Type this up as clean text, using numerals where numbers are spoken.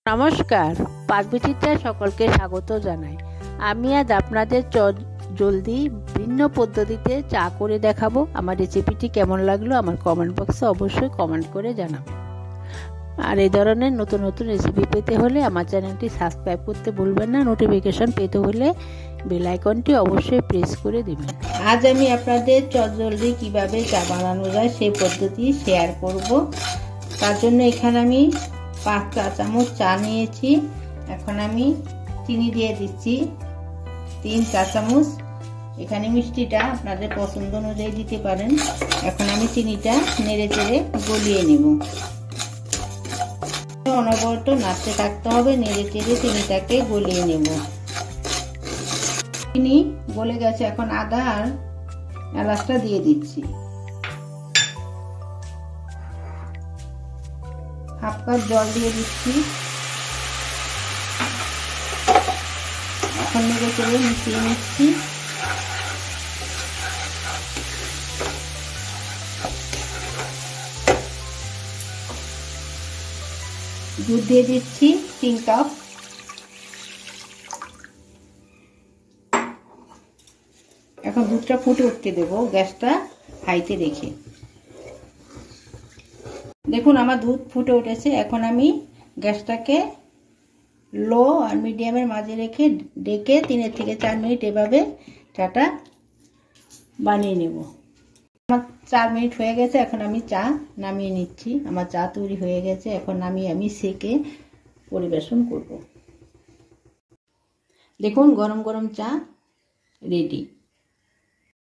নমস্কার, পাকবিচিত্রায় সকলকে স্বাগত জানাই। আমি আজ আপনাদের জলদি ভিন্ন পদ্ধতিতে চা করে দেখাবো। আমার রেসিপিটি কেমন লাগলো আমার কমেন্ট বক্সে অবশ্যই কমেন্ট করে জানাবেন। আর এই ধরনের নতুন নতুন রেসিপি পেতে হলে আমার চ্যানেলটি সাবস্ক্রাইব করতে ভুলবেন না। নোটিফিকেশন পেতে হলে বেল আইকনটি অবশ্যই প্রেস করে দিবেন। আজ আমি আপনাদের জলদি কিভাবে চা বানানো যায় সেই পদ্ধতি শেয়ার করব। তার জন্য এখানে আমি 5 চা চামচ চা নিয়েছি। এখন আমি চিনি দিয়ে দিচ্ছি 3 চা চামচ। এখানে মিষ্টিটা আপনাদের পছন্দ অনুযায়ী দিতে পারেন। এখন আমি চিনিটা নেড়ে চেড়ে গলিয়ে নেব। অনবরত নাড়তে থাকতে হবে, নেড়ে চেড়ে চিনিটাকে গলিয়ে নেব। চিনি গলে গেছে, এখন আদা আর এলাচটা দিয়ে দিচ্ছি। হাফ কাপ জল দিয়ে দিচ্ছি। এখন নেড়ে চেড়ে মিশিয়ে নিচ্ছি। দুধ দিয়ে দিচ্ছি 3 কাপ। এখন দুধটা ফুটে উঠতে দেবো, গ্যাসটা হাইতে রেখে। দেখুন আমার দুধ ফুটে উঠেছে। এখন আমি গ্যাসটাকে লো আর মিডিয়ামের মাঝে রেখে ডেকে 3 থেকে 4 মিনিট এভাবে চাটা বানিয়ে নেব। আমার 4 মিনিট হয়ে গেছে। এখন আমি চা নামিয়ে নিচ্ছি। আমার চা তৈরি হয়ে গেছে। এখন আমি সেকে পরিবেশন করব। দেখুন গরম গরম চা রেডি।